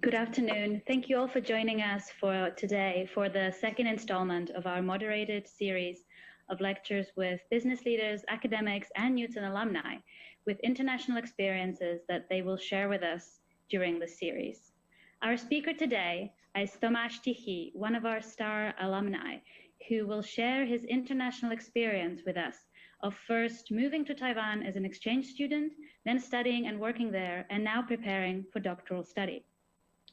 Good afternoon. Thank you all for joining us for today for the second installment of our moderated series of lectures with business leaders, academics, and Newton alumni with international experiences that they will share with us during this series. Our speaker today is Tomas Tichy, one of our star alumni, who will share his international experience with us of first moving to Taiwan as an exchange student, then studying and working there, and now preparing for doctoral study.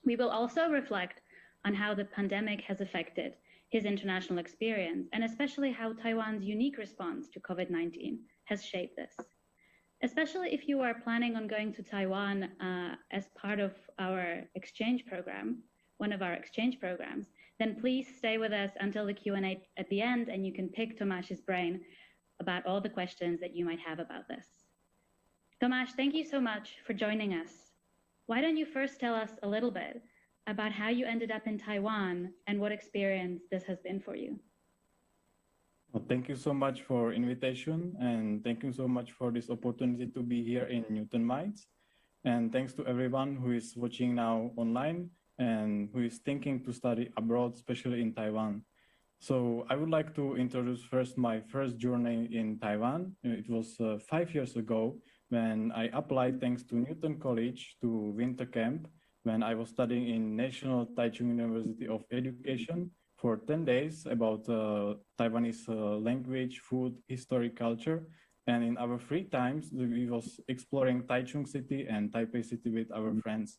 We will also reflect on how the pandemic has affected his international experience, and especially how Taiwan's unique response to COVID-19 has shaped this. Especially if you are planning on going to Taiwan as part of our exchange program, one of our exchange programs, then please stay with us until the Q&A at the end, and you can pick Tomáš's brain about all the questions that you might have about this. Tomáš, thank you so much for joining us. Why don't you first tell us a little bit about how you ended up in Taiwan and what experience this has been for you? Well, thank you so much for invitation, and thank you so much for this opportunity to be here in Newton Minds. And thanks to everyone who is watching now online and who is thinking to study abroad, especially in Taiwan. So I would like to introduce first my first journey in Taiwan. It was 5 years ago when I applied thanks to Newton College to winter camp when I was studying in National Taichung University of Education for 10 days about Taiwanese language, food, history, culture. And in our free times, we was exploring Taichung City and Taipei City with our friends.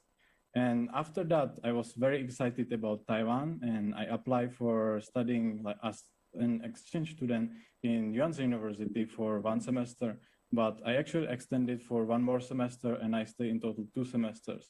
And after that, I was very excited about Taiwan, and I applied for studying as an exchange student in Yuan University for 1 semester. But I actually extended for 1 more semester, and I stayed in total 2 semesters.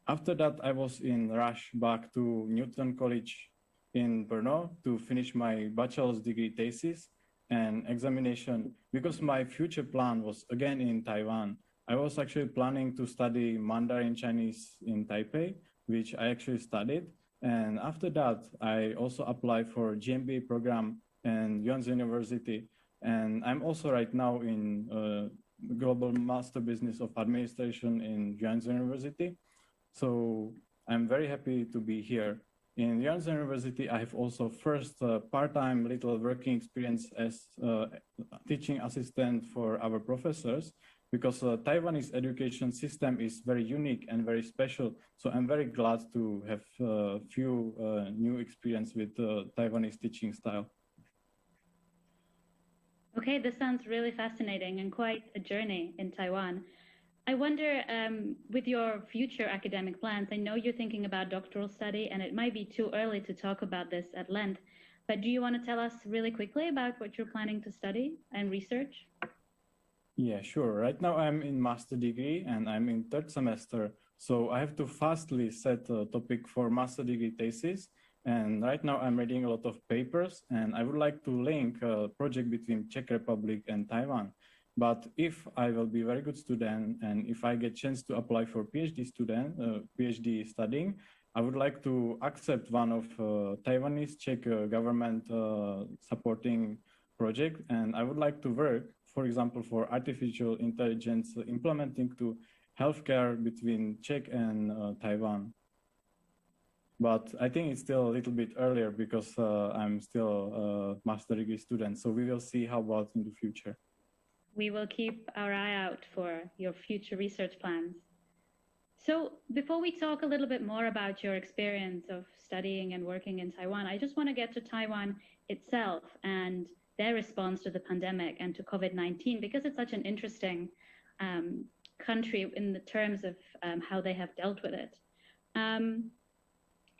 After that, I was in rush back to Newton College in Brno to finish my bachelor's degree thesis and examination because my future plan was again in Taiwan. I was actually planning to study Mandarin Chinese in Taipei, which I actually studied. And after that, I also applied for GMBA program in Yuan University. And I'm also right now in Global Master Business of Administration in Yuan University. So I'm very happy to be here. In Yuan University, I have also first part-time little working experience as teaching assistant for our professors, because Taiwanese education system is very unique and very special. So I'm very glad to have a few new experience with Taiwanese teaching style. Okay, this sounds really fascinating and quite a journey in Taiwan. I wonder, with your future academic plans, I know you're thinking about doctoral study, and it might be too early to talk about this at length, but do you want to tell us really quickly about what you're planning to study and research? Yeah, sure. Right now I'm in master degree and I'm in 3rd semester. So I have to fastly set a topic for master degree thesis. And right now I'm reading a lot of papers, and I would like to link a project between Czech Republic and Taiwan. But if I will be a very good student and if I get chance to apply for PhD studying, I would like to accept one of Taiwanese Czech government supporting project. And I would like to work, for example, for artificial intelligence implementing to healthcare between Czech and Taiwan. But I think it's still a little bit earlier because I'm still a master degree student. So we will see how about in the future. We will keep our eye out for your future research plans. So before we talk a little bit more about your experience of studying and working in Taiwan, I just want to get to Taiwan itself and their response to the pandemic and to COVID-19, because it's such an interesting country in the terms of how they have dealt with it.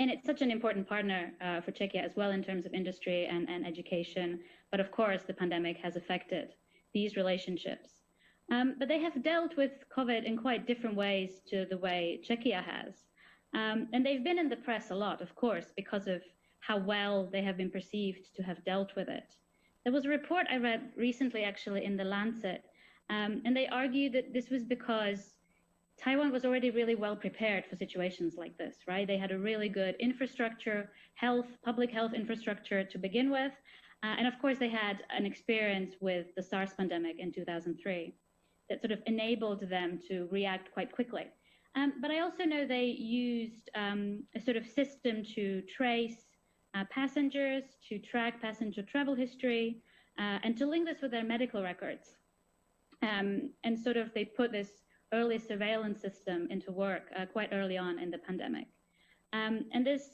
And it's such an important partner for Czechia as well in terms of industry and education. But of course, the pandemic has affected these relationships. But they have dealt with COVID in quite different ways to the way Czechia has. And they've been in the press a lot, of course, because of how well they have been perceived to have dealt with it. There was a report I read recently, actually, in The Lancet, and they argued that this was because Taiwan was already really well prepared for situations like this, right? They had a really good infrastructure, public health infrastructure to begin with. And of course, they had an experience with the SARS pandemic in 2003 that sort of enabled them to react quite quickly. But I also know they used a sort of system to trace passengers, to track passenger travel history, and to link this with their medical records. And sort of they put this early surveillance system into work quite early on in the pandemic. And this,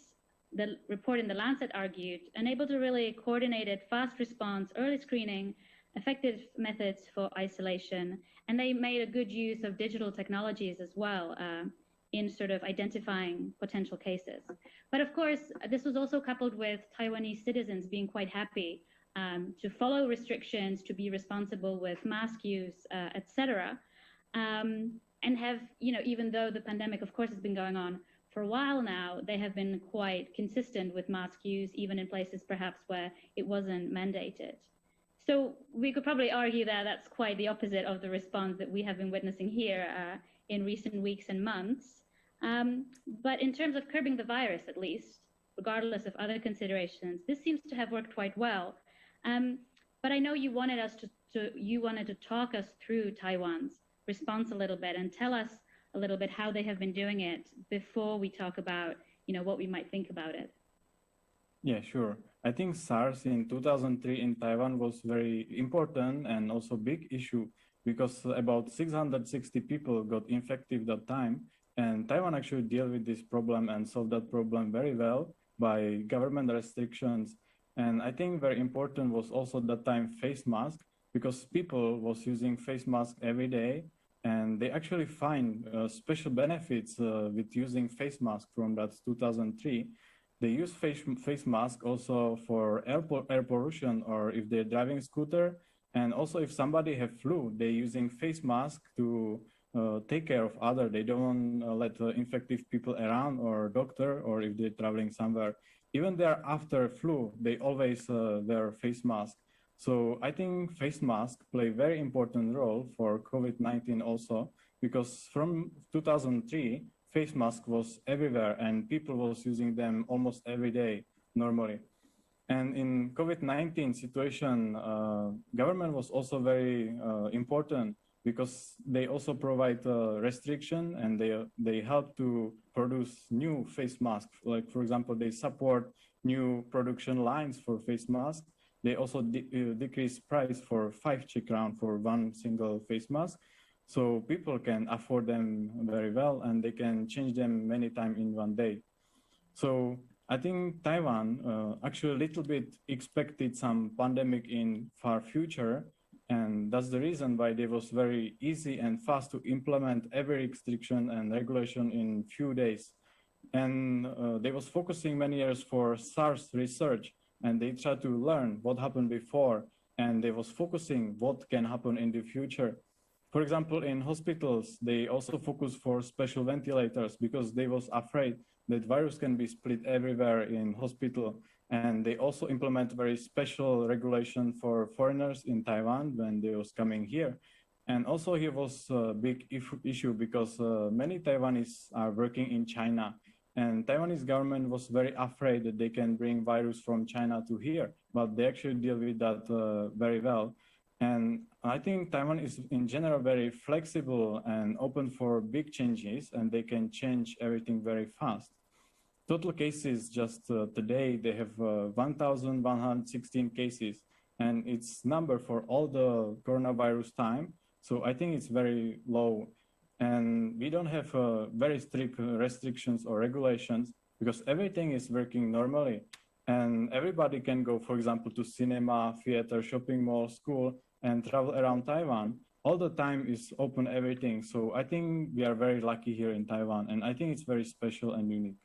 the report in The Lancet argued, enabled a really coordinated fast response, early screening, effective methods for isolation, and they made a good use of digital technologies as well in sort of identifying potential cases. But of course, this was also coupled with Taiwanese citizens being quite happy to follow restrictions, to be responsible with mask use, etc. And have, even though the pandemic, of course, has been going on for a while now, they have been quite consistent with mask use, even in places perhaps where it wasn't mandated. So we could probably argue that that's quite the opposite of the response that we have been witnessing here in recent weeks and months. But in terms of curbing the virus, at least, regardless of other considerations, this seems to have worked quite well. But I know you wanted us to talk us through Taiwan's response a little bit and tell us a little bit how they have been doing it before we talk about, what we might think about it. Yeah, sure. I think SARS in 2003 in Taiwan was very important and also big issue because about 660 people got infected that time. And Taiwan actually dealt with this problem and solved that problem very well by government restrictions. And I think very important was also that time face mask, because people was using face mask every day, and they actually find special benefits with using face mask from that 2003. They use face mask also for air pollution, or if they're driving scooter, and also if somebody have flu, they're using face mask to take care of other. They don't let infected people around or doctor, or if they're traveling somewhere. Even there after flu, they always wear face mask. So I think face mask play very important role for COVID-19 also, because from 2003, face mask was everywhere and people was using them almost every day normally. And in COVID-19 situation, government was also very important, because they also provide restriction, and they help to produce new face masks. Like, for example, they support new production lines for face masks. They also decrease price for 5 Czech crown for one single face mask. So people can afford them very well, and they can change them many times in one day. So I think Taiwan actually a little bit expected some pandemic in far future. And that's the reason why it was very easy and fast to implement every restriction and regulation in few days. And they was focusing many years for SARS research, and they tried to learn what happened before, and they was focusing what can happen in the future. For example, in hospitals, they also focus for special ventilators, because they was afraid that virus can be split everywhere in hospital. And they also implement very special regulation for foreigners in Taiwan when they was coming here. And also here was a big issue, because many Taiwanese are working in China. And Taiwanese government was very afraid that they can bring virus from China to here, but they actually deal with that very well. And I think Taiwan is in general very flexible and open for big changes, and they can change everything very fast. Total cases just today, they have 1,116 cases, and it's number for all the coronavirus time. So I think it's very low. And we don't have very strict restrictions or regulations, because everything is working normally. And everybody can go, for example, to cinema, theater, shopping mall, school, and travel around Taiwan. All the time is open everything. So I think we are very lucky here in Taiwan. And I think it's very special and unique.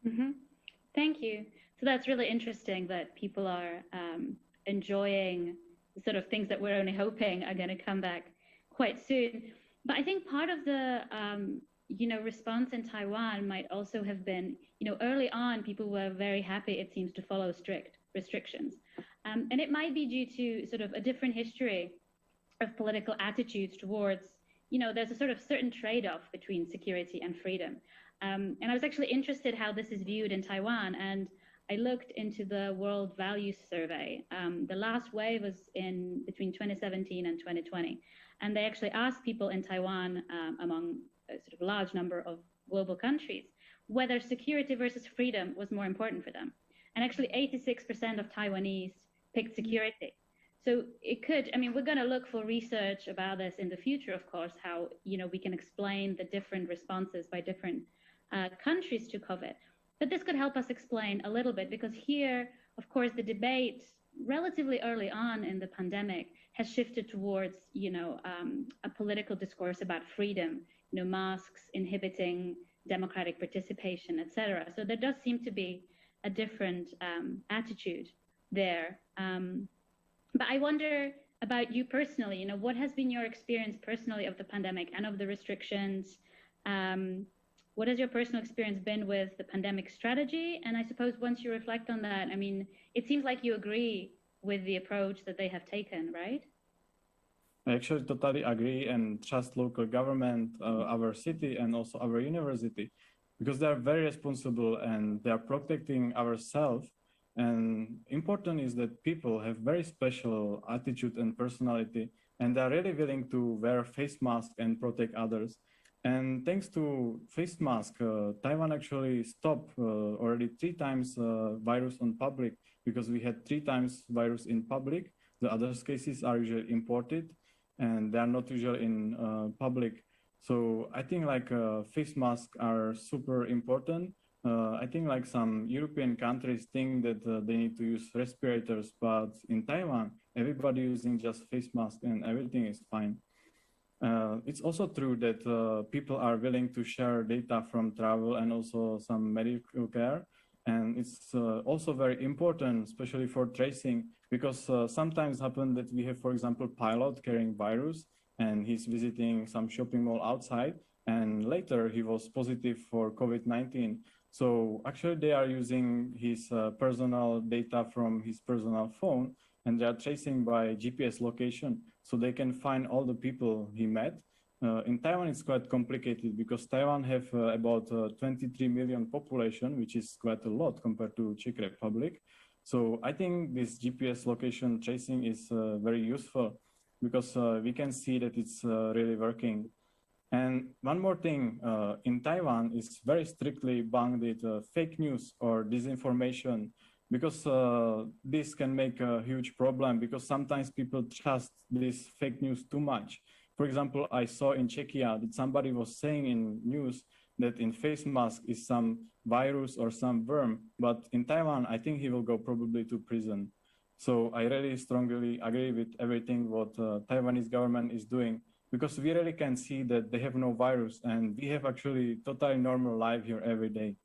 Mm-hmm. Thank you. So that's really interesting that people are enjoying the sort of things that we're only hoping are going to come back quite soon. But I think part of the, response in Taiwan might also have been, early on, people were very happy, it seems, to follow strict restrictions. And it might be due to sort of a different history of political attitudes towards, there's a sort of certain trade-off between security and freedom. And I was actually interested how this is viewed in Taiwan. And I looked into the World Values Survey. The last wave was in between 2017 and 2020. And they actually asked people in Taiwan, among sort of large number of global countries, whether security versus freedom was more important for them. And actually 86% of Taiwanese picked security. So it could, I mean, we're going to look for research about this in the future, of course, how, we can explain the different responses by different countries to COVID. But this could help us explain a little bit, because here, of course, the debate relatively early on in the pandemic has shifted towards, a political discourse about freedom, masks inhibiting democratic participation, etc. So there does seem to be a different attitude there. But I wonder about you personally, what has been your experience personally of the pandemic and of the restrictions? What has your personal experience been with the pandemic strategy? And I suppose once you reflect on that, I mean, it seems like you agree with the approach that they have taken, right? I actually totally agree and trust local government, our city, and also our university, because they are very responsible and they are protecting ourselves. And important is that people have very special attitude and personality, and they are really willing to wear face mask and protect others. And thanks to face mask, Taiwan actually stopped already 3 times virus on public, because we had 3 times virus in public. The other cases are usually imported, and they are not usually in public. So I think face masks are super important. I think some European countries think that they need to use respirators, but in Taiwan, everybody using just face mask and everything is fine. It's also true that people are willing to share data from travel and also some medical care. And it's also very important, especially for tracing, because sometimes happen that we have, for example, pilot carrying virus and he's visiting some shopping mall outside, and later he was positive for COVID-19. So actually they are using his personal data from his personal phone, and they are tracing by GPS location, so they can find all the people he met. In Taiwan, it's quite complicated because Taiwan have about 23 million population, which is quite a lot compared to Czech Republic. So I think this GPS location tracing is very useful, because we can see that it's really working. And one more thing, in Taiwan, it's very strictly banned with fake news or disinformation, because this can make a huge problem, because sometimes people trust this fake news too much. For example, I saw in Czechia that somebody was saying in news that in face mask is some virus or some worm, but in Taiwan, I think he will go probably to prison. So I really strongly agree with everything what Taiwanese government is doing, because we really can see that they have no virus and we have actually totally normal life here every day.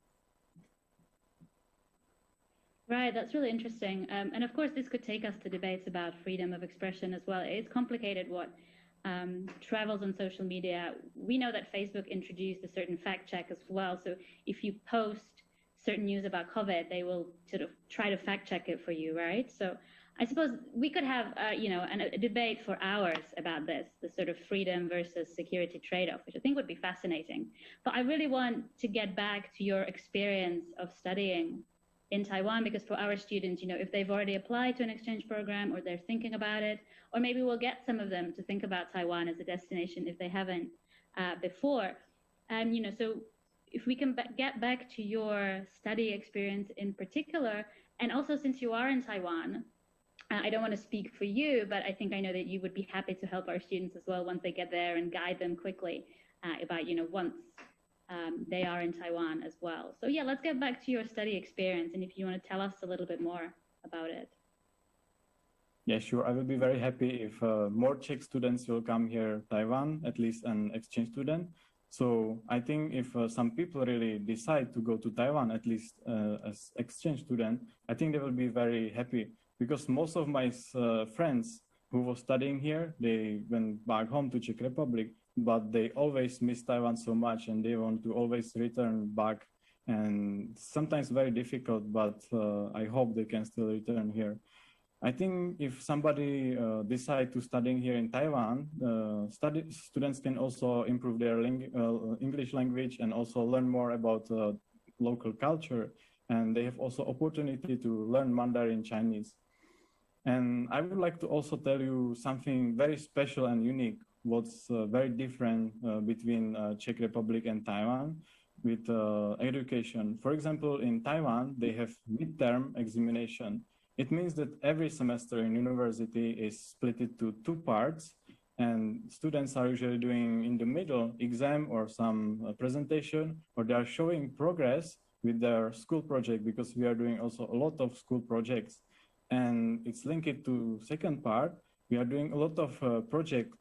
Right, that's really interesting. And of course, this could take us to debates about freedom of expression as well. It's complicated what travels on social media. We know that Facebook introduced a certain fact check as well. So if you post certain news about COVID, they will sort of try to fact check it for you, right? So I suppose we could have, a debate for hours about this, the sort of freedom versus security trade-off, which I think would be fascinating. But I really want to get back to your experience of studying in Taiwan, because for our students, if they've already applied to an exchange program or they're thinking about it, or maybe we'll get some of them to think about Taiwan as a destination if they haven't before. So if we can get back to your study experience in particular, and also since you are in Taiwan, I don't want to speak for you, but I think I know that you would be happy to help our students as well once they get there and guide them quickly about, once they are in Taiwan as well. So yeah, let's get back to your study experience, and if you want to tell us a little bit more about it. Yeah, sure. I will be very happy if more Czech students will come here, Taiwan, at least an exchange student. So I think if some people really decide to go to Taiwan, at least as exchange student, I think they will be very happy, because most of my friends who were studying here, they went back home to Czech Republic, but they always miss Taiwan so much and they want to always return back. And sometimes very difficult, but I hope they can still return here. I think if somebody decide to studying here in Taiwan, students can also improve their English language and also learn more about local culture. And they have also opportunity to learn Mandarin Chinese. And I would like to also tell you something very special and unique, what's very different between Czech Republic and Taiwan with education. For example, in Taiwan, they have midterm examination. It means that every semester in university is split into two parts, and students are usually doing in the middle exam or some presentation, or they are showing progress with their school project, because we are doing also a lot of school projects. And it's linked to second part. We are doing a lot of projects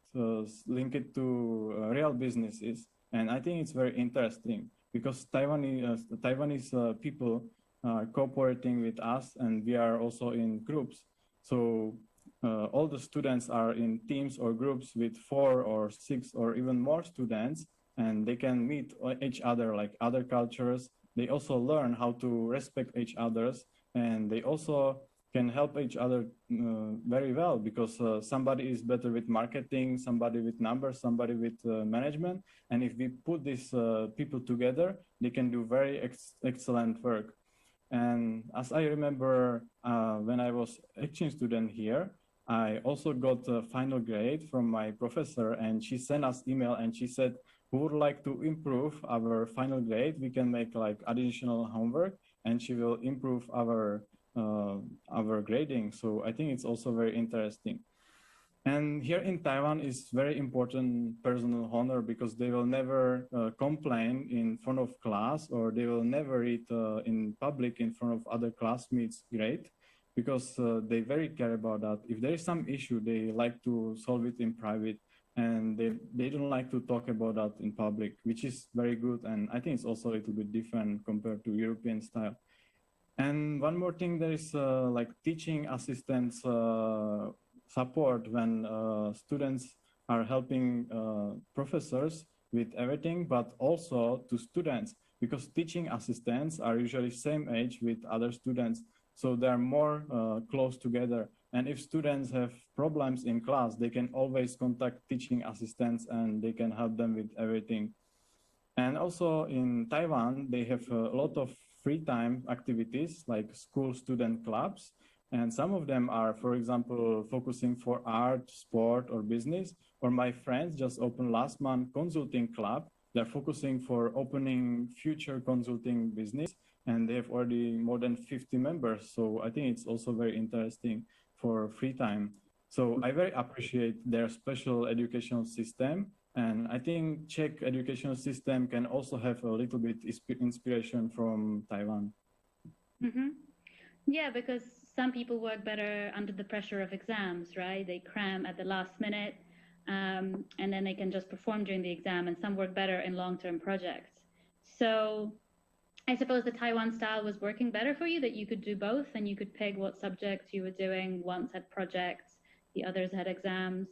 linked to real businesses. And I think it's very interesting because Taiwanese people are cooperating with us, and we are also in groups. So all the students are in teams or groups with 4 or 6 or even more students, and they can meet each other like other cultures. They also learn how to respect each others, and they also can help each other very well, because somebody is better with marketing, somebody with numbers, somebody with management. And if we put these people together, they can do very excellent work. And as I remember, when I was exchange student here, I also got a final grade from my professor, and she sent us email and she said, who would like to improve our final grade? We can make like additional homework, and she will improve our grading. So I think it's also very interesting. And here in Taiwan is very important personal honor, because they will never complain in front of class, or they will never read in public in front of other classmates grade, because they very care about that. If there is some issue, they like to solve it in private, and they don't like to talk about that in public, which is very good. And I think it's also a little bit different compared to European style. And one more thing, there is like teaching assistants support when students are helping professors with everything, but also to students, because teaching assistants are usually same age with other students. So they're more close together. And if students have problems in class, they can always contact teaching assistants, and they can help them with everything. And also in Taiwan, they have a lot of free time activities like school student clubs. And some of them are, for example, focusing for art, sport, or business. Or my friends just opened last month consulting club. They're focusing for opening future consulting business, and they have already more than 50 members. So I think it's also very interesting for free time. So I very appreciate their special educational system. And I think Czech educational system can also have a little bit inspiration from Taiwan. Mm-hmm. Yeah, because some people work better under the pressure of exams, right? They cram at the last minute, and then they can just perform during the exam, and some work better in long-term projects. So I suppose the Taiwan style was working better for you, that you could do both, and you could pick what subjects you were doing. Once had projects, the others had exams.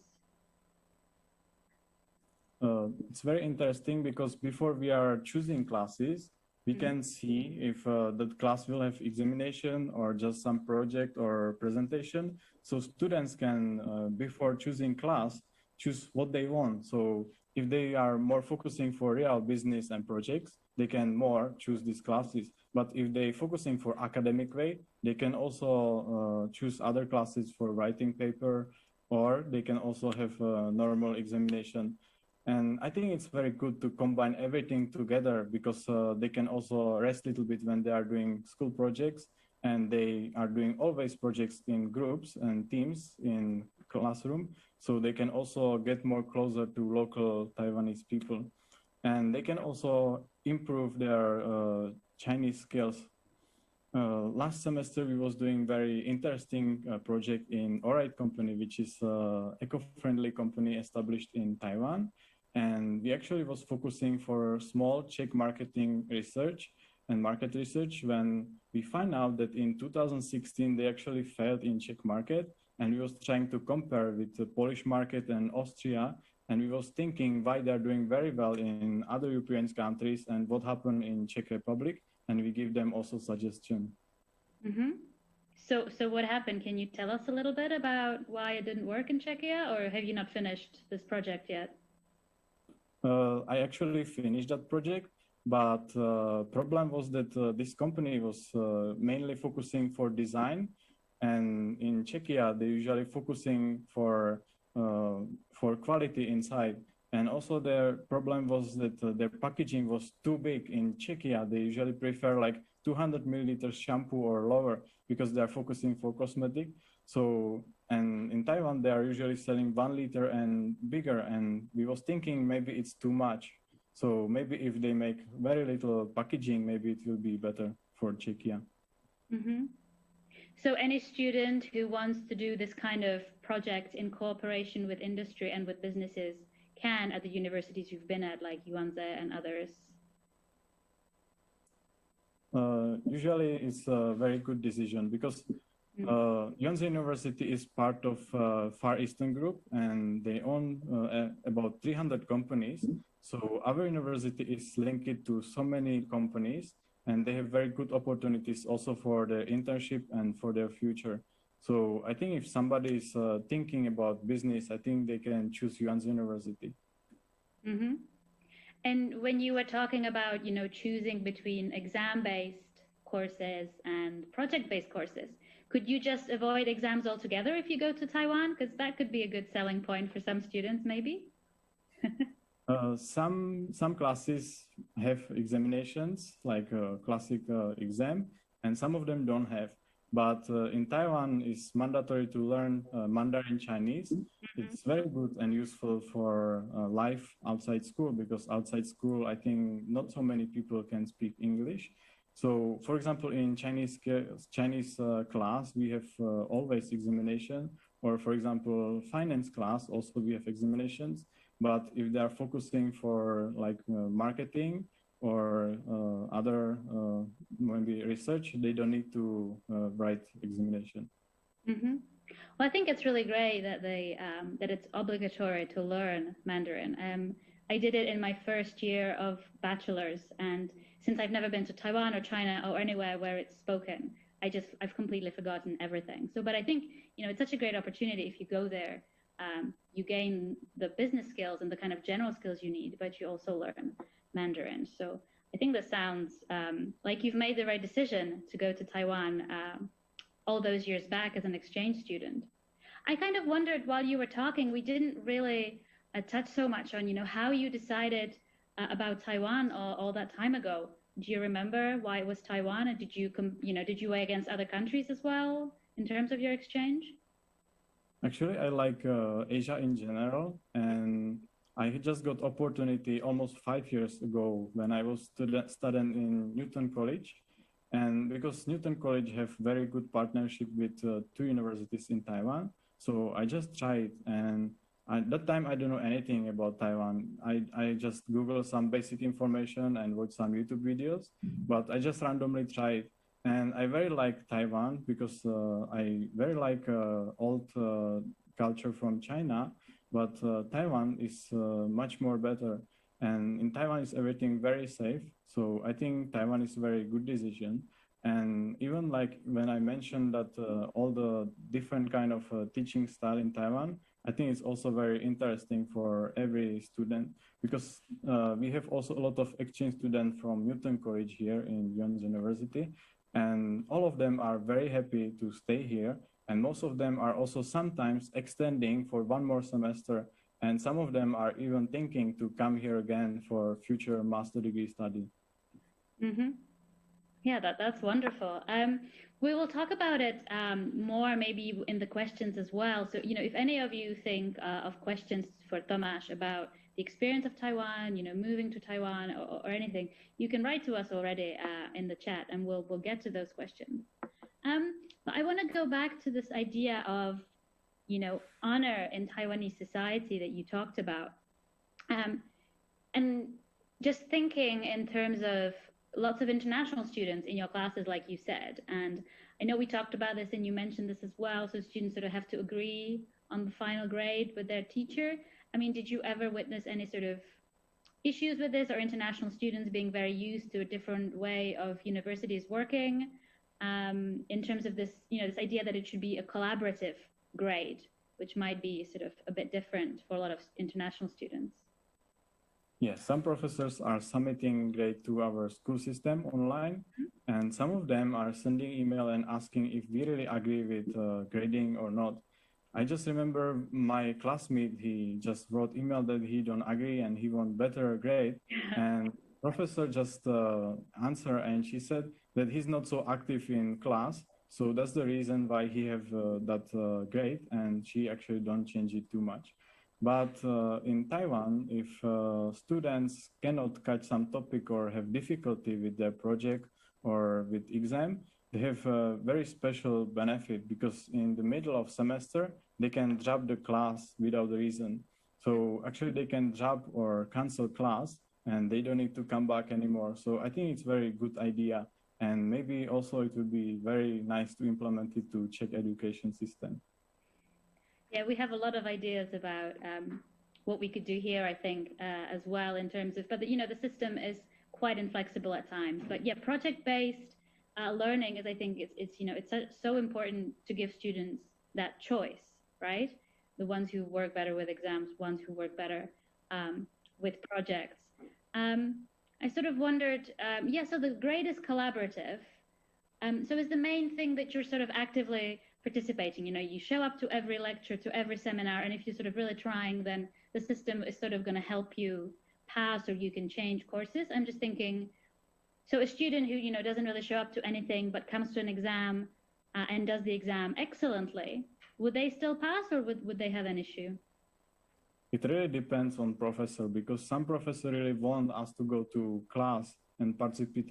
It's very interesting, because before we are choosing classes, we can see if the class will have examination or just some project or presentation. So students can, before choosing class, choose what they want. So if they are more focusing for real business and projects, they can more choose these classes. But if they focusing for academic way, they can also choose other classes for writing paper, or they can also have a normal examination. And I think it's very good to combine everything together, because they can also rest a little bit when they are doing school projects, and they are doing always projects in groups and teams in classroom. So they can also get more closer to local Taiwanese people. And they can also improve their Chinese skills. Last semester, we was doing very interesting project in Alright company, which is an eco-friendly company established in Taiwan. And we actually was focusing for small Czech marketing research and market research, when we find out that in 2016, they actually failed in Czech market. And we was trying to compare with the Polish market and Austria. And we was thinking why they're doing very well in other European countries and what happened in Czech Republic. And we give them also suggestion. Mm-hmm. So what happened? Can you tell us a little bit about why it didn't work in Czechia, or have you not finished this project yet? I actually finished that project, but problem was that this company was mainly focusing for design, and in Czechia they usually focusing for for quality inside. And also their problem was that their packaging was too big. In Czechia, they usually prefer like 200 milliliters shampoo or lower because they're focusing for cosmetic. So, and in Taiwan, they are usually selling 1 liter and bigger. And we was thinking maybe it's too much. So maybe if they make very little packaging, maybe it will be better for Czechia. Mm-hmm. So any student who wants to do this kind of project in cooperation with industry and with businesses can at the universities you've been at, like Yuan and others? Usually it's a very good decision because Yuan University is part of Far Eastern Group and they own about 300 companies. So our university is linked to so many companies and they have very good opportunities also for their internship and for their future. So I think if somebody is thinking about business, I think they can choose Yuan University. Mm-hmm. And when you were talking about, choosing between exam-based courses and project-based courses, could you just avoid exams altogether if you go to Taiwan? Because that could be a good selling point for some students, maybe. Some classes have examinations, like a classic exam, and some of them don't have. But in Taiwan, it's mandatory to learn Mandarin Chinese. It's very good and useful for life outside school because outside school, I think not so many people can speak English. So, for example, in Chinese class, we have always examination. Or, for example, finance class, also we have examinations. But if they are focusing for like marketing or other maybe research, they don't need to write examination. Mm-hmm. Well, I think it's really great that that it's obligatory to learn Mandarin. I did it in my first year of bachelor's, and since I've never been to Taiwan or China or anywhere where it's spoken, I've completely forgotten everything. So, but I think it's such a great opportunity if you go there. You gain the business skills and the kind of general skills you need, but you also learn Mandarin. So I think that sounds like you've made the right decision to go to Taiwan all those years back as an exchange student. I kind of wondered while you were talking, we didn't really touch so much on, how you decided about Taiwan all that time ago. Do you remember why it was Taiwan? And did you weigh against other countries as well in terms of your exchange? Actually, I like Asia in general, and I just got opportunity almost 5 years ago when I was studying in Newton College. And because Newton College have very good partnership with 2 universities in Taiwan, so I just tried. And at that time, I don't know anything about Taiwan. I just Googled some basic information and watched some YouTube videos, but I just randomly tried. And I very like Taiwan because I very like old culture from China, but Taiwan is much more better. And in Taiwan is everything very safe. So I think Taiwan is a very good decision. And even like when I mentioned that all the different kind of teaching style in Taiwan, I think it's also very interesting for every student because we have also a lot of exchange students from Newton College here in Yuan University. And all of them are very happy to stay here. And most of them are also sometimes extending for 1 more semester. And some of them are even thinking to come here again for future master degree study. Mm-hmm. Yeah, that's wonderful. We will talk about it more maybe in the questions as well. So, if any of you think of questions for Tomáš about the experience of Taiwan, moving to Taiwan or anything, you can write to us already in the chat and we'll get to those questions. But I want to go back to this idea of, honor in Taiwanese society that you talked about. And just thinking in terms of lots of international students in your classes, like you said. And I know we talked about this and you mentioned this as well. So students sort of have to agree on the final grade with their teacher. I mean, did you ever witness any sort of issues with this or international students being very used to a different way of universities working in terms of this, this idea that it should be a collaborative grade, which might be sort of a bit different for a lot of international students? Yes, some professors are submitting grade to our school system online, and some of them are sending email and asking if we really agree with grading or not. I just remember my classmate, he just wrote email that he don't agree and he want better grade. And professor just answer, and she said that he's not so active in class. So that's the reason why he have that grade, and she actually don't change it too much. But in Taiwan, if students cannot catch some topic or have difficulty with their project or with exam, they have a very special benefit, because in the middle of semester, they can drop the class without a reason. So actually they can drop or cancel class and they don't need to come back anymore. So I think it's very good idea. And maybe also it would be very nice to implement it to Czech education system. Yeah, we have a lot of ideas about what we could do here, I think, as well, in terms of, but the system is quite inflexible at times. But yeah, project-based learning is, I think, it's so important to give students that choice, right? The ones who work better with exams, ones who work better with projects. I sort of wondered, so the grade is collaborative. So is the main thing that you're sort of actively participating? You show up to every lecture, to every seminar, and if you're sort of really trying, then the system is sort of going to help you pass, or you can change courses. I'm just thinking, so a student who, doesn't really show up to anything but comes to an exam and does the exam excellently, would they still pass, or would they have an issue? It really depends on professor, because some professor really want us to go to class and participate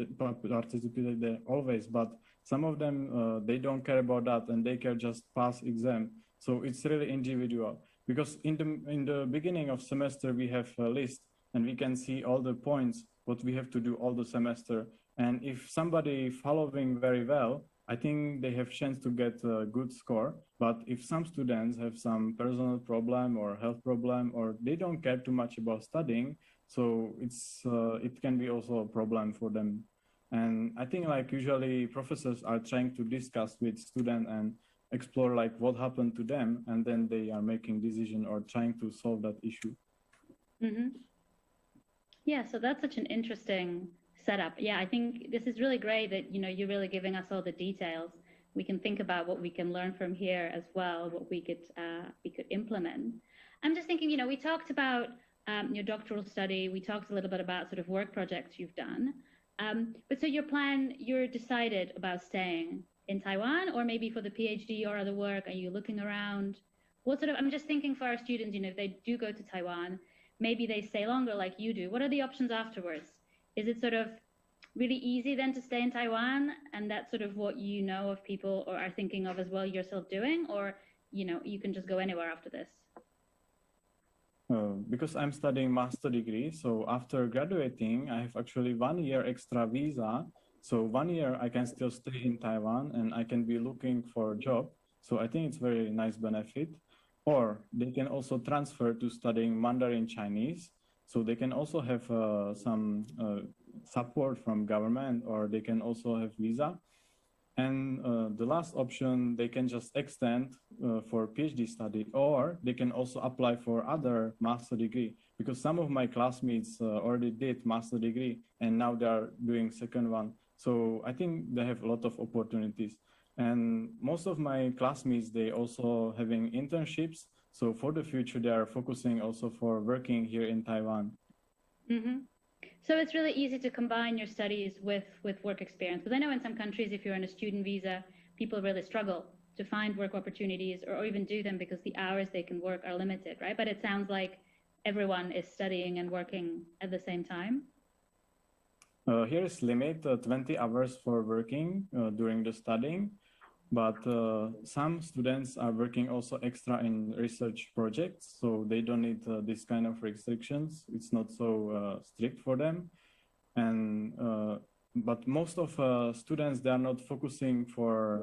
there always, but some of them, they don't care about that and they can just pass exam. So it's really individual, because in the beginning of semester, we have a list and we can see all the points, what we have to do all the semester. And if somebody following very well, I think they have chance to get a good score. But if some students have some personal problem or health problem, or they don't care too much about studying, so it can be also a problem for them. And I think like usually professors are trying to discuss with students and explore like what happened to them, and then they are making decision or trying to solve that issue. Mm-hmm. Yeah, so that's such an interesting setup. Yeah, I think this is really great that you're really giving us all the details. We can think about what we can learn from here as well, what we could implement. I'm just thinking, we talked about your doctoral study. We talked a little bit about sort of work projects you've done. But so you're decided about staying in Taiwan, or maybe for the PhD or other work, are you looking around? I'm just thinking for our students, if they do go to Taiwan, maybe they stay longer like you do. What are the options afterwards? Is it sort of really easy then to stay in Taiwan, and that's sort of what you know of people or are thinking of as well yourself doing, or you can just go anywhere after this? Because I'm studying master degree, so after graduating, I have actually 1 year extra visa. So 1 year I can still stay in Taiwan and I can be looking for a job. So I think it's very nice benefit. Or they can also transfer to studying Mandarin Chinese. So they can also have some support from government, or they can also have visa. And the last option, they can just extend for PhD study, or they can also apply for other master degree, because some of my classmates already did master degree and now they are doing second one. So I think they have a lot of opportunities. And most of my classmates, they also having internships. So for the future, they are focusing also for working here in Taiwan. Mm-hmm. So it's really easy to combine your studies with work experience. Because I know in some countries, if you're on a student visa, people really struggle to find work opportunities or even do them because the hours they can work are limited, right? But it sounds like everyone is studying and working at the same time. Here is limit 20 hours for working during the studying, but some students are working also extra in research projects, so they don't need this kind of restrictions. It's not so strict for them. And but most of students, they are not focusing for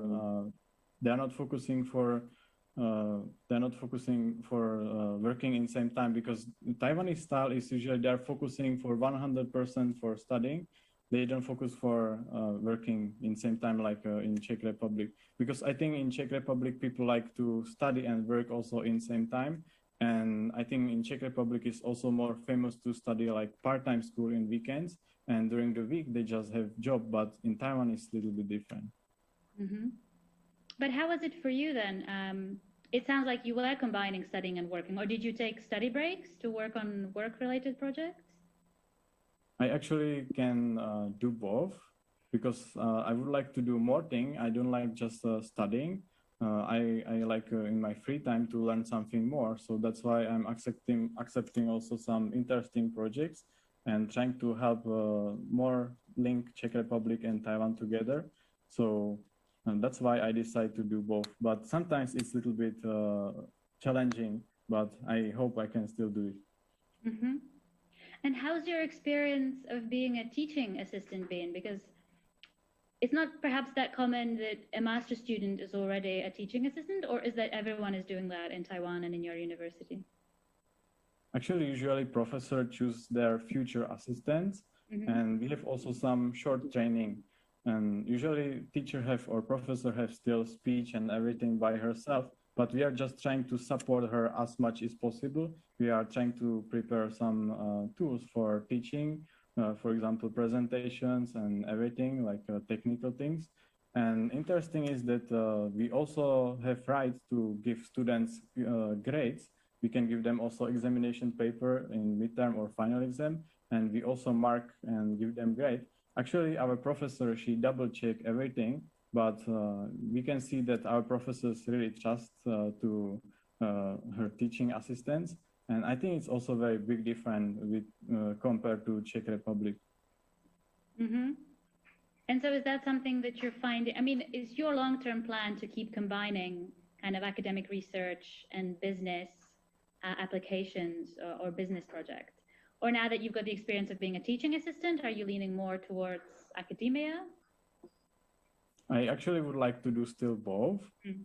working in same time, because Taiwanese style is usually they are focusing for 100% for studying. They don't focus for working in same time like in Czech Republic, because I think in Czech Republic people like to study and work also in same time. And I think in Czech Republic is also more famous to study like part-time school in weekends, and during the week they just have job. But in Taiwan it's a little bit different. Mm-hmm. But how was it for you then? it sounds like you were combining studying and working, or did you take study breaks to work on work-related projects? I actually can do both because I would like to do more things. I don't like just studying. I like in my free time to learn something more. So that's why I'm accepting also some interesting projects and trying to help more link Czech Republic and Taiwan together. So and that's why I decide to do both. But sometimes it's a little bit challenging, but I hope I can still do it. Mm-hmm. And how's your experience of being a teaching assistant been? Because it's not perhaps that common that a master student is already a teaching assistant, or is that everyone is doing that in Taiwan and in your university? Actually, usually professors choose their future assistants, and we have also some short training. And usually teacher have or professor have still speech and everything by herself, but we are just trying to support her as much as possible. We are trying to prepare some tools for teaching, for example, presentations and everything like technical things. And interesting is that we also have right to give students grades. We can give them also examination paper in midterm or final exam, and we also mark and give them grade. Actually, our professor, she double check everything, but we can see that our professors really trust to her teaching assistants. And I think it's also very big difference with compared to Czech Republic. Mm-hmm. And so is that something that you're finding? I mean, is your long-term plan to keep combining kind of academic research and business applications or business projects? Or now that you've got the experience of being a teaching assistant, are you leaning more towards academia? I actually would like to do still both.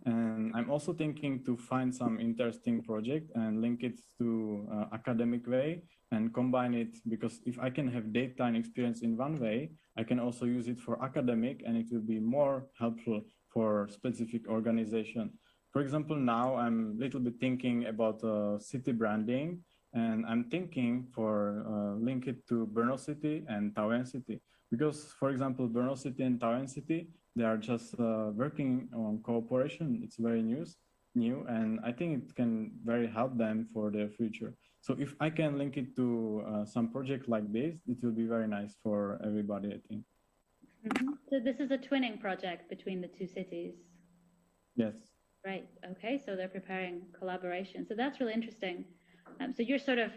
And I'm also thinking to find some interesting project and link it to academic way and combine it, because if I can have daytime experience in one way, I can also use it for academic and it will be more helpful for specific organization. For example, now I'm a little bit thinking about city branding, and I'm thinking for link it to Brno City and Taiwan City. Because, for example, Brno City and Taiwan City, they are just working on cooperation. It's very new, and I think it can very help them for their future. So if I can link it to some project like this, it will be very nice for everybody, I think. Mm-hmm. So this is a twinning project between the two cities? Yes. Right, okay, so they're preparing collaboration. So that's really interesting. So you're sort of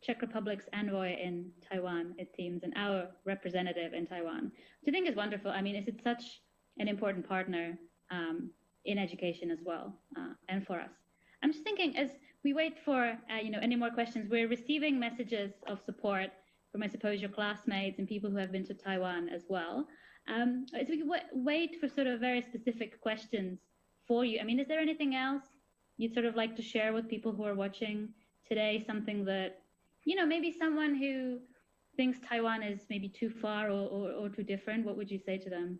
Czech Republic's envoy in Taiwan, it seems, and our representative in Taiwan, which I think is wonderful. I mean, it's such an important partner in education as well, and for us. I'm just thinking, as we wait for any more questions, we're receiving messages of support from, I suppose, your classmates and people who have been to Taiwan as well. So we wait for sort of very specific questions for you. I mean, is there anything else you'd sort of like to share with people who are watching today? Something that, maybe someone who thinks Taiwan is maybe too far or too different, what would you say to them?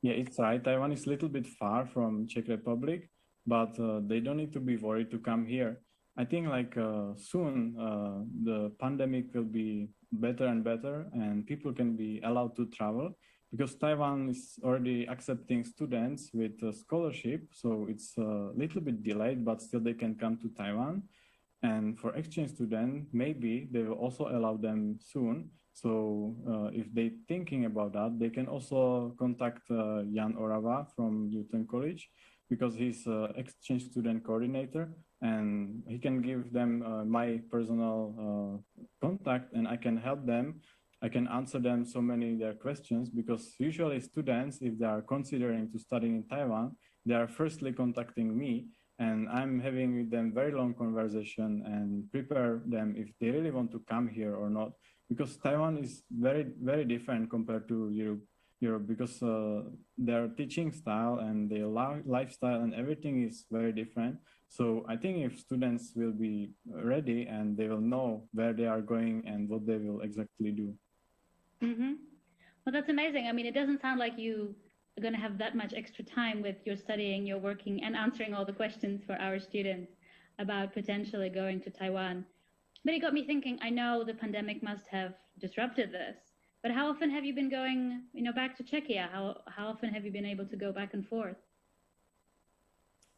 Yeah, it's right. Taiwan is a little bit far from Czech Republic, but they don't need to be worried to come here. I think like soon the pandemic will be better and better, and people can be allowed to travel, because Taiwan is already accepting students with a scholarship. So it's a little bit delayed, but still they can come to Taiwan. And for exchange students, maybe they will also allow them soon. So if they're thinking about that, they can also contact Jan Orava from Newton College, because he's exchange student coordinator, and he can give them my personal contact, and I can help them. I can answer them so many their questions, because usually students, if they are considering to study in Taiwan, they are firstly contacting me, and I'm having with them very long conversation and prepare them if they really want to come here or not. Because Taiwan is very, very different compared to Europe, because their teaching style and their lifestyle and everything is very different. So I think if students will be ready and they will know where they are going and what they will exactly do. Mm-hmm. Well, that's amazing. I mean, it doesn't sound like you are going to have that much extra time with your studying, your working, and answering all the questions for our students about potentially going to Taiwan. But it got me thinking, I know the pandemic must have disrupted this, but how often have you been going, back to Czechia? How often have you been able to go back and forth?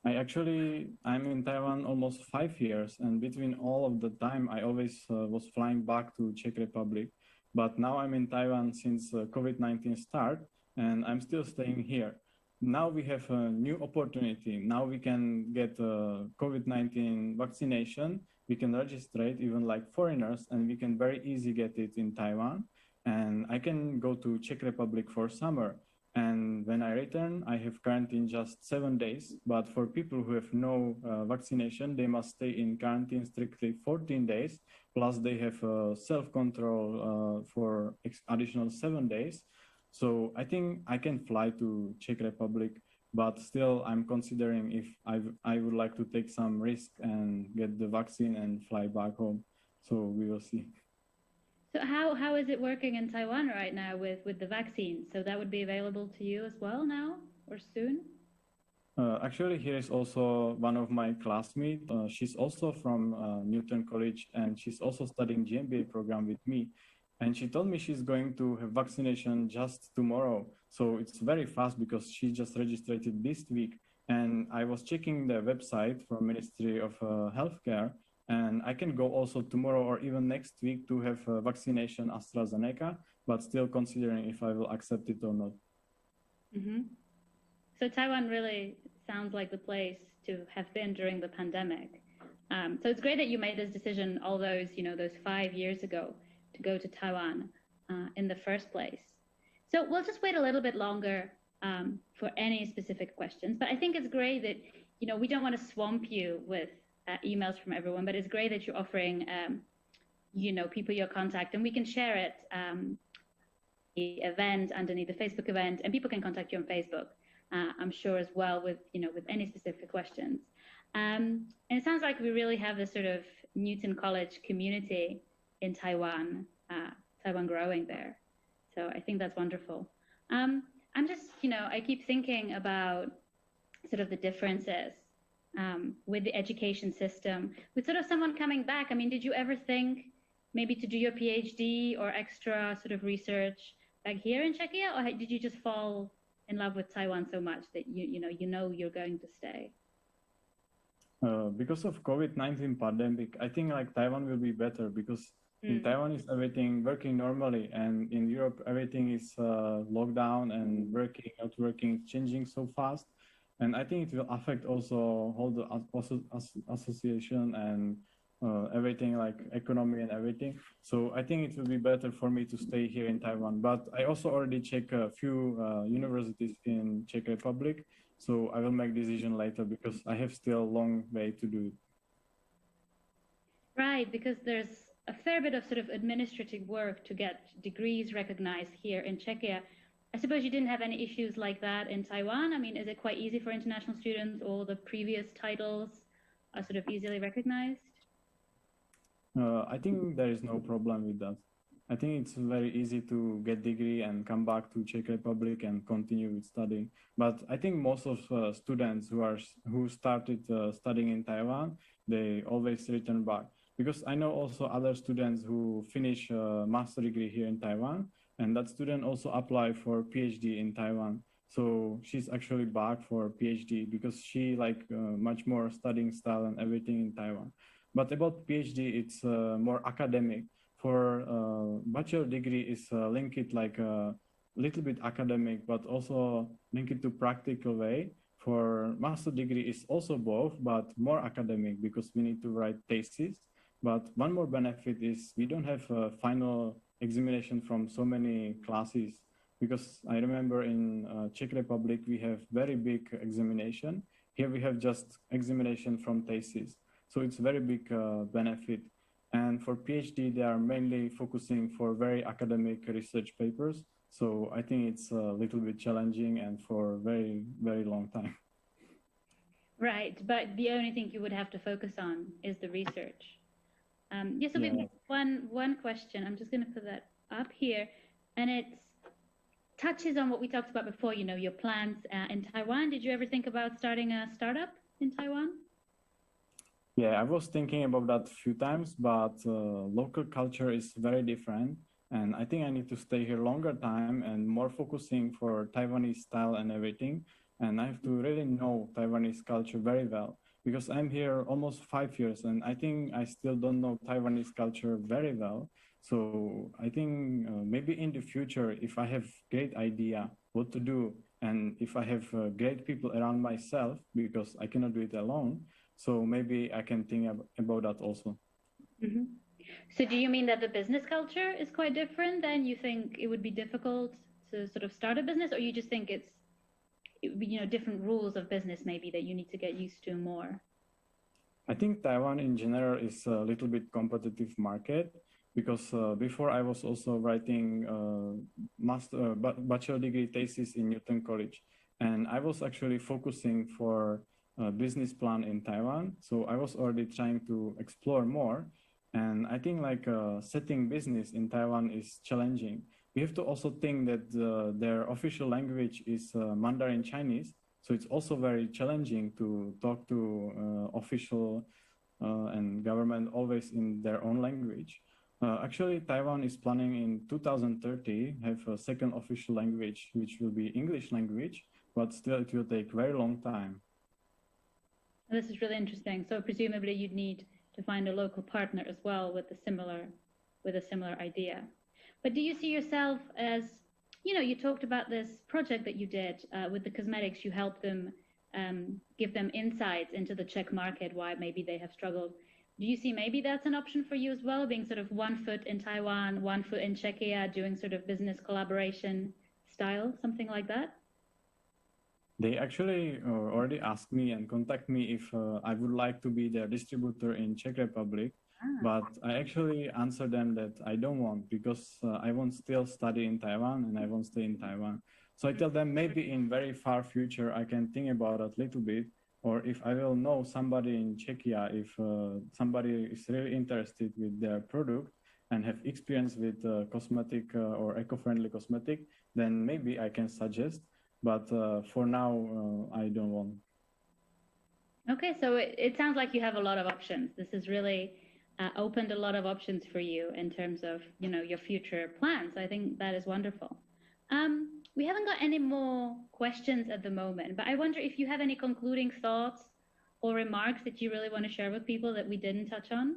I'm in Taiwan almost 5 years, and between all of the time, I always was flying back to Czech Republic. But now I'm in Taiwan since COVID-19 start, and I'm still staying here. Now we have a new opportunity. Now we can get COVID-19 vaccination. We can register it even like foreigners, and we can very easy get it in Taiwan. And I can go to Czech Republic for summer. And when I return, I have quarantine just 7 days. But for people who have no vaccination, they must stay in quarantine strictly 14 days. Plus, they have self-control for additional 7 days. So I think I can fly to Czech Republic, but still I'm considering if I would like to take some risk and get the vaccine and fly back home. So we will see. So how is it working in Taiwan right now with the vaccine? So that would be available to you as well now or soon? Actually, here is also one of my classmates. She's also from Newton College, and she's also studying GMBA program with me. And she told me she's going to have vaccination just tomorrow. So it's very fast because she just registered it this week. And I was checking the website from Ministry of Healthcare, and I can go also tomorrow or even next week to have vaccination AstraZeneca, but still considering if I will accept it or not. Mm-hmm. So Taiwan really sounds like the place to have been during the pandemic. So it's great that you made this decision all those 5 years ago to go to Taiwan in the first place. So we'll just wait a little bit longer for any specific questions. But I think it's great that, we don't want to swamp you with emails from everyone, but it's great that you're offering, people your contact, and we can share it, the event underneath the Facebook event, and people can contact you on Facebook, I'm sure as well with any specific questions. And it sounds like we really have this sort of Newton College community in Taiwan, Taiwan growing there. So I think that's wonderful. I'm just, I keep thinking about sort of the differences with the education system, with sort of someone coming back. I mean, did you ever think maybe to do your PhD or extra sort of research back here in Czechia, or did you just fall in love with Taiwan so much that you're going to stay? Because of COVID-19 pandemic, I think like Taiwan will be better because in Taiwan is everything working normally, and in Europe everything is locked down and not working, changing so fast. And I think it will affect also all the association and everything like economy and everything. So I think it will be better for me to stay here in Taiwan. But I also already checked a few universities in Czech Republic. So I will make decision later because I have still a long way to do it. Right, because there's a fair bit of sort of administrative work to get degrees recognized here in Czechia. I suppose you didn't have any issues like that in Taiwan. I mean, is it quite easy for international students? All the previous titles are sort of easily recognized? I think there is no problem with that. I think it's very easy to get degree and come back to Czech Republic and continue with studying. But I think most of students who started studying in Taiwan, they always return back. Because I know also other students who finish a master degree here in Taiwan, and that student also apply for PhD in Taiwan. So she's actually back for PhD because she like much more studying style and everything in Taiwan. But about PhD, it's more academic. For bachelor degree is linked like a little bit academic, but also linked to practical way. For master degree is also both, but more academic because we need to write thesis. But one more benefit is we don't have a final examination from so many classes, because I remember in Czech Republic, we have very big examination. Here we have just examination from thesis. So it's very big benefit. And for PhD, they are mainly focusing for very academic research papers. So I think it's a little bit challenging and for very, very long time. Right, but the only thing you would have to focus on is the research. Yes, so maybe one question. I'm just going to put that up here, and it touches on what we talked about before. Your plans in Taiwan. Did you ever think about starting a startup in Taiwan? Yeah, I was thinking about that a few times, but local culture is very different, and I think I need to stay here longer time and more focusing for Taiwanese style and everything. and I have to really know Taiwanese culture very well, because I'm here almost 5 years, and I think I still don't know Taiwanese culture very well. So I think maybe in the future, if I have great idea what to do, and if I have great people around myself, because I cannot do it alone, so maybe I can think about that also. Mm-hmm. So do you mean that the business culture is quite different, then you think it would be difficult to sort of start a business, or you just think it's, you know, different rules of business maybe that you need to get used to more? I think Taiwan in general is a little bit competitive market, because before I was also writing bachelor degree thesis in Newton College, and I was actually focusing for a business plan in Taiwan. So I was already trying to explore more, and I think like setting business in Taiwan is challenging. We have to also think that their official language is Mandarin Chinese, so it's also very challenging to talk to official and government always in their own language. Actually, Taiwan is planning in 2030 have a second official language, which will be English language, but still it will take very long time. This is really interesting. So presumably you'd need to find a local partner as well with a similar idea. But do you see yourself as, you know, you talked about this project that you did with the cosmetics, you helped them give them insights into the Czech market, why maybe they have struggled. Do you see maybe that's an option for you as well, being sort of 1 foot in Taiwan, 1 foot in Czechia, doing sort of business collaboration style, something like that? They actually already asked me and contact me if I would like to be their distributor in Czech Republic. But I actually answered them that I don't want, because I want still study in Taiwan and I won't stay in Taiwan. So I tell them maybe in very far future, I can think about it a little bit, or if I will know somebody in Czechia, if somebody is really interested with their product and have experience with cosmetic or eco-friendly cosmetic, then maybe I can suggest. But for now, I don't want. Okay, so it sounds like you have a lot of options. This has really opened a lot of options for you in terms of, you know, your future plans. I think that is wonderful. We haven't got any more questions at the moment, but I wonder if you have any concluding thoughts or remarks that you really want to share with people that we didn't touch on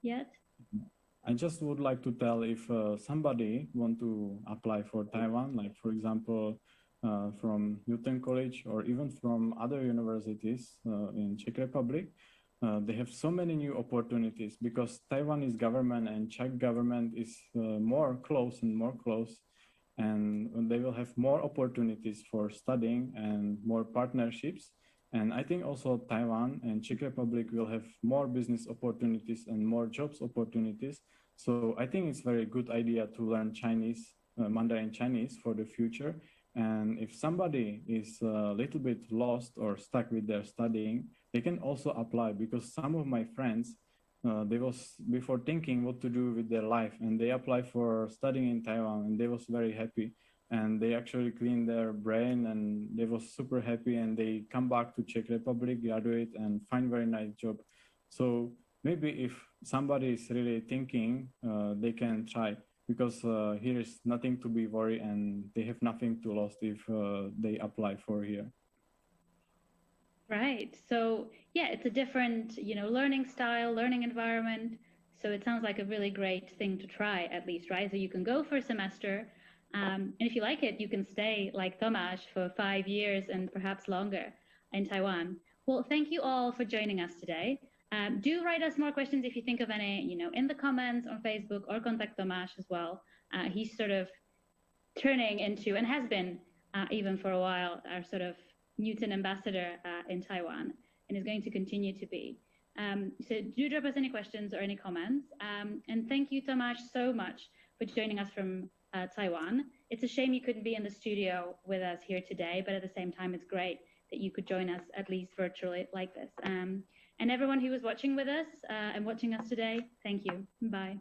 yet? I just would like to tell if somebody want to apply for Taiwan, like for example, from Newton College or even from other universities in Czech Republic, they have so many new opportunities because Taiwanese government and Czech government is more close, and they will have more opportunities for studying and more partnerships. And I think also Taiwan and Czech Republic will have more business opportunities and more jobs opportunities. So I think it's a very good idea to learn Chinese, Mandarin Chinese for the future. And if somebody is a little bit lost or stuck with their studying, they can also apply, because some of my friends, they was before thinking what to do with their life, and they apply for studying in Taiwan, and they was very happy, and they actually cleaned their brain, and they was super happy, and they come back to Czech Republic, graduate, and find very nice job. So maybe if somebody is really thinking, they can try, because here is nothing to be worried, and they have nothing to lose if they apply for here. Right. So yeah, it's a different, you know, learning style, learning environment. So it sounds like a really great thing to try, at least, right? So you can go for a semester, and if you like it, you can stay like Tomáš for 5 years and perhaps longer in Taiwan. Well, thank you all for joining us today. Do write us more questions if you think of any, you know, in the comments on Facebook, or contact Tomáš as well. He's sort of turning into, and has been even for a while, our sort of Newton ambassador in Taiwan, and is going to continue to be. So do drop us any questions or any comments. And thank you, Tomáš, so much for joining us from Taiwan. It's a shame you couldn't be in the studio with us here today, but at the same time, it's great that you could join us at least virtually like this. And everyone who was watching with us and watching us today, thank you. Bye.